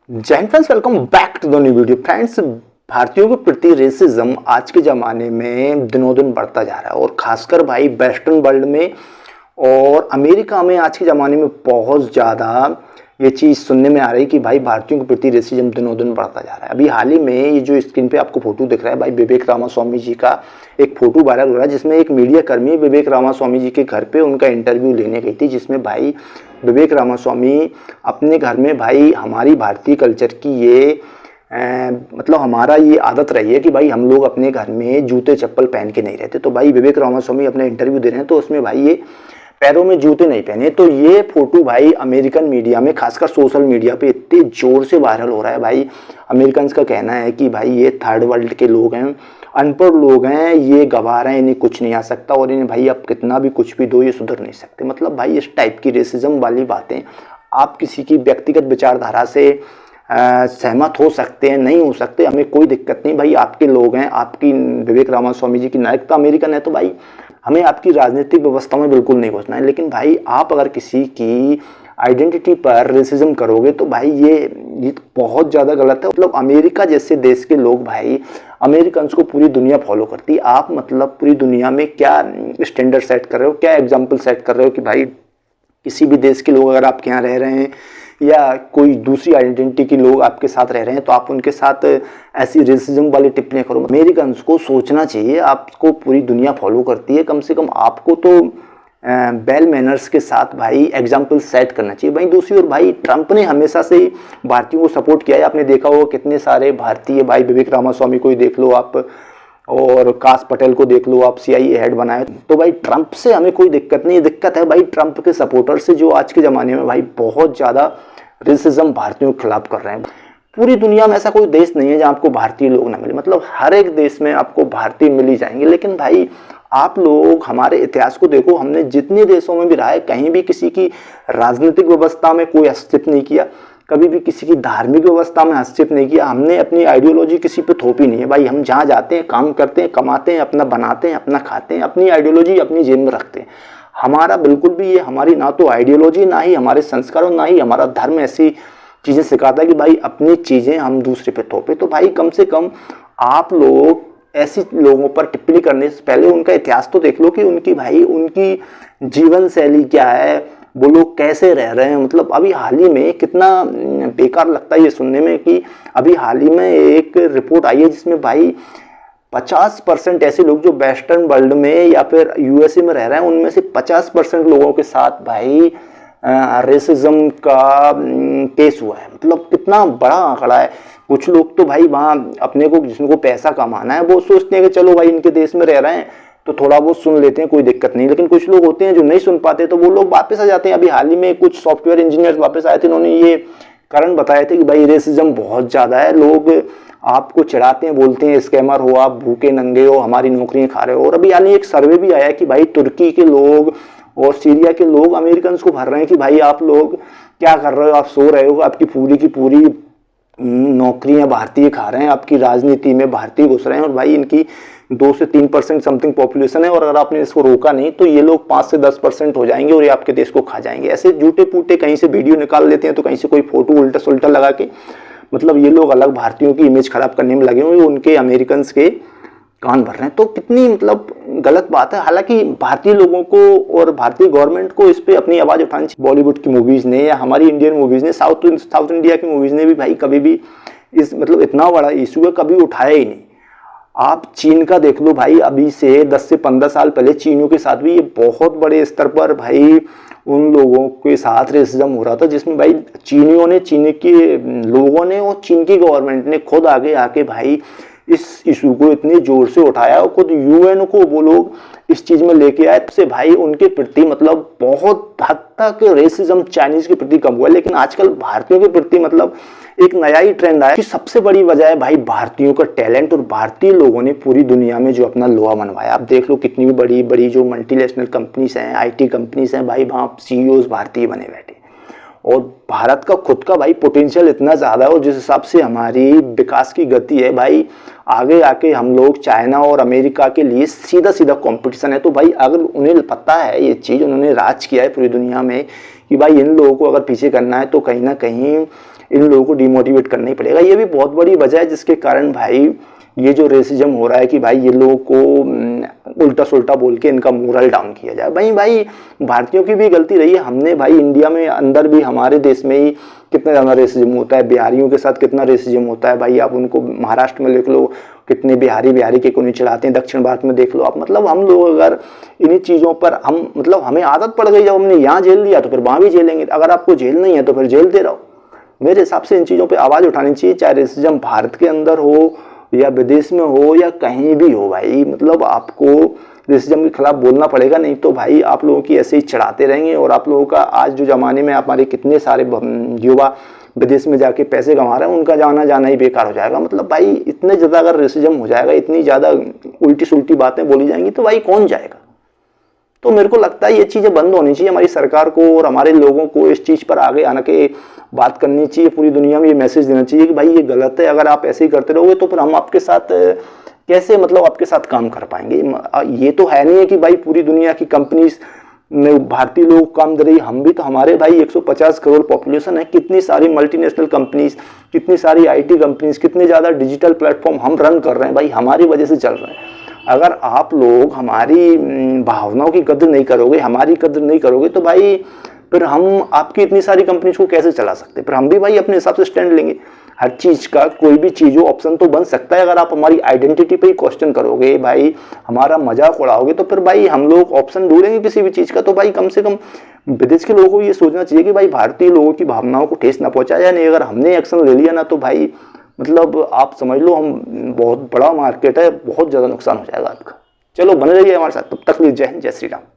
जय हिंद friends, welcome back to the new video. Friends, भारतीयों के प्रति रेसिज्म आज के ज़माने में दिनों दिन बढ़ता जा रहा है और खासकर भाई वेस्टर्न वर्ल्ड में और अमेरिका में आज के ज़माने में बहुत ज़्यादा ये चीज़ सुनने में आ रही है कि भाई भारतीयों के प्रति रेसिज्म दिनों दिन बढ़ता जा रहा है। अभी हाल ही में ये जो स्क्रीन पे आपको फोटो दिख रहा है भाई विवेक रामास्वामी जी का एक फोटो वायरल हो रहा है, जिसमें एक मीडिया कर्मी विवेक रामास्वामी जी के घर पे उनका इंटरव्यू लेने गई थी, जिसमें भाई विवेक रामास्वामी अपने घर में भाई हमारी भारतीय कल्चर की ये मतलब हमारा ये आदत रही है कि भाई हम लोग अपने घर में जूते चप्पल पहन के नहीं रहते। तो भाई विवेक रामास्वामी अपना इंटरव्यू दे रहे हैं तो उसमें भाई ये पैरों में जूते नहीं पहने। तो ये फोटो भाई अमेरिकन मीडिया में खासकर सोशल मीडिया पे इतने जोर से वायरल हो रहा है। भाई अमेरिकन का कहना है कि भाई ये थर्ड वर्ल्ड के लोग हैं, अनपढ़ लोग हैं, ये गंवार हैं, इन्हें कुछ नहीं आ सकता और इन्हें भाई आप कितना भी कुछ भी दो ये सुधर नहीं सकते। मतलब भाई इस टाइप की रेसिज्म वाली बातें आप किसी की व्यक्तिगत विचारधारा से सहमत हो सकते हैं, नहीं हो सकते, हमें कोई दिक्कत नहीं। भाई आपके लोग हैं, आपकी विवेक रामास्वामी जी की नागरिकता अमेरिकन है तो भाई हमें आपकी राजनीतिक व्यवस्था में बिल्कुल नहीं घुसना है। लेकिन भाई आप अगर किसी की आइडेंटिटी पर रेसिज्म करोगे तो भाई ये बहुत ज़्यादा गलत है। मतलब अमेरिका जैसे देश के लोग भाई अमेरिकन को पूरी दुनिया फॉलो करती है। आप मतलब पूरी दुनिया में क्या स्टैंडर्ड सेट कर रहे हो, क्या एग्जाम्पल सेट कर रहे हो कि भाई किसी भी देश के लोग अगर आपके यहाँ रह रहे हैं या कोई दूसरी आइडेंटिटी के लोग आपके साथ रह रहे हैं तो आप उनके साथ ऐसी रेसिज्म वाली टिप्पणी करो। अमेरिकन को सोचना चाहिए, आपको पूरी दुनिया फॉलो करती है, कम से कम आपको तो बेल मैनर्स के साथ भाई एग्जाम्पल सेट करना चाहिए। भाई दूसरी ओर भाई ट्रंप ने हमेशा से भारतीयों को सपोर्ट किया है। आपने देखा होगा कितने सारे भारतीय भाई विवेक रामास्वामी को ही देख लो आप और काश पटेल को देख लो आप, CIA हेड बनाए। तो भाई ट्रंप से हमें कोई दिक्कत नहीं, दिक्कत है भाई ट्रंप के सपोर्टर से जो आज के ज़माने में भाई बहुत ज़्यादा रेसिज्म भारतीयों के खिलाफ कर रहे हैं। पूरी दुनिया में ऐसा कोई देश नहीं है जहाँ आपको भारतीय लोग ना मिले, मतलब हर एक देश में आपको भारतीय मिल ही जाएंगे। लेकिन भाई आप लोग हमारे इतिहास को देखो, हमने जितने देशों में भी रहा है कहीं भी किसी की राजनीतिक व्यवस्था में कोई हस्तक्षेप नहीं किया, कभी भी किसी की धार्मिक व्यवस्था में हस्तक्षेप नहीं किया, हमने अपनी आइडियोलॉजी किसी पे थोपी नहीं है। भाई हम जहाँ जाते हैं काम करते हैं, कमाते हैं, अपना बनाते हैं, अपना खाते हैं, अपनी आइडियोलॉजी अपनी जेब में रखते हैं। हमारा बिल्कुल भी ये हमारी ना तो आइडियोलॉजी, ना ही हमारे संस्कार और ना ही हमारा धर्म ऐसी चीज़ें सिखाता है कि भाई अपनी चीज़ें हम दूसरे पे थोपे। तो भाई कम से कम आप लोग ऐसी लोगों पर टिप्पणी करने से पहले उनका इतिहास तो देख लो कि उनकी भाई उनकी जीवन शैली क्या है, वो लोग कैसे रह रहे हैं। मतलब अभी हाल ही में कितना बेकार लगता है ये सुनने में कि अभी हाल ही में एक रिपोर्ट आई है जिसमें भाई 50% ऐसे लोग जो वेस्टर्न वर्ल्ड में या फिर USA में रह रहे हैं उनमें से 50% लोगों के साथ भाई रेसिज्म का केस हुआ है। मतलब कितना बड़ा आंकड़ा है। कुछ लोग तो भाई वहाँ अपने को जिनको पैसा कमाना है वो सोचते हैं कि चलो भाई इनके देश में रह रहे हैं तो थोड़ा बहुत सुन लेते हैं, कोई दिक्कत नहीं। लेकिन कुछ लोग होते हैं जो नहीं सुन पाते तो वो लोग वापस आ जाते हैं। अभी हाल ही में कुछ सॉफ्टवेयर इंजीनियर्स वापस आए थे, उन्होंने ये कारण बताए थे कि भाई रेसिज्म बहुत ज़्यादा है, लोग आपको चिढ़ाते हैं, बोलते हैं स्कैमर हो, आप भूखे नंगे हो, हमारी नौकरियां खा रहे हो। और अभी हाल ही एक सर्वे भी आया कि भाई तुर्की के लोग और सीरिया के लोग अमेरिकन को भर रहे हैं कि भाई आप लोग क्या कर रहे हो, आप सो रहे हो, आपकी पूरी की पूरी नौकरियां भारतीय खा रहे हैं, आपकी राजनीति में भारतीय घुस रहे हैं और भाई इनकी 2 से 3% समथिंग पॉपुलेशन है और अगर आपने इसको रोका नहीं तो ये लोग 5 से 10% हो जाएंगे और ये आपके देश को खा जाएंगे। ऐसे झूठे पूटे कहीं से वीडियो निकाल लेते हैं तो कहीं से कोई फोटो उल्टा सुल्टा लगा के मतलब ये लोग अलग भारतीयों की इमेज खराब करने में लगे हुए, उनके अमेरिकन के कान भर रहे हैं। तो कितनी मतलब गलत बात है। हालांकि भारतीय लोगों को और भारतीय गवर्नमेंट को इस पे अपनी आवाज उठानी चाहिए। बॉलीवुड की मूवीज ने या हमारी इंडियन मूवीज ने, साउथ इंडिया की मूवीज ने भी भाई कभी भी इस मतलब इतना बड़ा इशू है कभी उठाया ही नहीं। आप चीन का देख लो भाई, अभी से 10 से 15 साल पहले चीनियों के साथ भी ये बहुत बड़े स्तर पर भाई उन लोगों के साथ रेसिज्म हो रहा था, जिसमें भाई चीनियों ने, चीन के लोगों ने और चीन की गवर्नमेंट ने खुद आगे आके भाई इस इशू को इतने जोर से उठाया और खुद UN को वो लोग इस चीज में लेके आए से भाई उनके प्रति मतलब बहुत हद तक रेसिज्म चाइनीज के प्रति कम हुआ। लेकिन आजकल भारतीयों के प्रति मतलब एक नया ही ट्रेंड आया कि सबसे बड़ी वजह है भाई भारतीयों का टैलेंट और भारतीय लोगों ने पूरी दुनिया में जो अपना लोहा मनवाया। आप देख लो कितनी भी बड़ी बड़ी जो मल्टीनेशनल कंपनीज हैं, IT कंपनीज हैं, भाई वहाँ CEOs भारतीय बने बैठे। और भारत का खुद का भाई पोटेंशियल इतना ज़्यादा है और जिस हिसाब से हमारी विकास की गति है भाई आगे आके हम लोग चाइना और अमेरिका के लिए सीधा सीधा कंपटीशन है। तो भाई अगर उन्हें पता है ये चीज़, उन्होंने राज किया है पूरी दुनिया में कि भाई इन लोगों को अगर पीछे करना है तो कहीं ना कहीं इन लोगों को डिमोटिवेट करना ही पड़ेगा। ये भी बहुत बड़ी वजह है जिसके कारण भाई ये जो रेसिज्म हो रहा है कि भाई ये लोगों को उल्टा सुल्टा बोल के इनका मोरल डाउन किया जाए। भाई भारतीयों की भी गलती रही है। हमने भाई इंडिया में अंदर भी हमारे देश में ही कितना ज़्यादा रेसिज्म होता है, बिहारियों के साथ कितना रेसिज्म होता है भाई। आप उनको महाराष्ट्र में देख लो, कितने बिहारी के को नहीं चढ़ाते हैं। दक्षिण भारत में देख लो आप। मतलब हम लोग अगर इन्हीं चीज़ों पर हम मतलब हमें आदत पड़ गई, जब हमने यहाँ झेल लिया तो फिर वहाँ भी झेलेंगे। अगर आपको झेल नहीं है तो फिर झेलते रहो। मेरे हिसाब से इन चीज़ों पर आवाज़ उठानी चाहिए, चाहे रेसिज्म भारत के अंदर हो या विदेश में हो या कहीं भी हो भाई। मतलब आपको रेसिज्म के खिलाफ बोलना पड़ेगा, नहीं तो भाई आप लोगों की ऐसे ही चढ़ाते रहेंगे। और आप लोगों का आज जो ज़माने में हमारे कितने सारे युवा विदेश में जाके पैसे कमा रहे हैं, उनका जाना ही बेकार हो जाएगा। मतलब भाई इतने ज़्यादा अगर रेसिज्म हो जाएगा, इतनी ज़्यादा उल्टी सुल्टी बातें बोली जाएंगी तो भाई कौन जाएगा। तो मेरे को लगता है ये चीज़ें बंद होनी चाहिए। हमारी सरकार को और हमारे लोगों को इस चीज़ पर आगे आने के बात करनी चाहिए। पूरी दुनिया में ये मैसेज देना चाहिए कि भाई ये गलत है। अगर आप ऐसे ही करते रहोगे तो फिर हम आपके साथ कैसे मतलब आपके साथ काम कर पाएंगे। ये तो है नहीं है कि भाई पूरी दुनिया की कंपनीज में भारतीय लोग काम दे रही। हम भी तो, हमारे भाई 150 करोड़ पॉपुलेशन है। कितनी सारी मल्टीनेशनल कंपनीज, कितनी सारी IT कंपनीज, कितने ज़्यादा डिजिटल प्लेटफॉर्म हम रन कर रहे हैं भाई, हमारी वजह से चल रहे हैं। अगर आप लोग हमारी भावनाओं की कदर नहीं करोगे, हमारी कदर नहीं करोगे तो भाई फिर हम आपकी इतनी सारी कंपनीज को कैसे चला सकते। फिर हम भी भाई अपने हिसाब से स्टैंड लेंगे। हर चीज़ का कोई भी चीज़ हो ऑप्शन तो बन सकता है। अगर आप हमारी आइडेंटिटी पे ही क्वेश्चन करोगे भाई, हमारा मजाक उड़ाओगे, तो फिर भाई हम लोग ऑप्शन ढूंढेंगे किसी भी चीज़ का। तो भाई कम से कम विदेश के लोगों को ये सोचना चाहिए कि भाई भारतीय लोगों की भावनाओं को ठेस ना पहुंचाया नहीं। अगर हमने एक्शन ले लिया ना तो भाई मतलब आप समझ लो हम बहुत बड़ा मार्केट है, बहुत ज़्यादा नुकसान हो जाएगा आपका। चलो बने रहिए हमारे साथ, तब तक जय हिंद, जय श्री राम।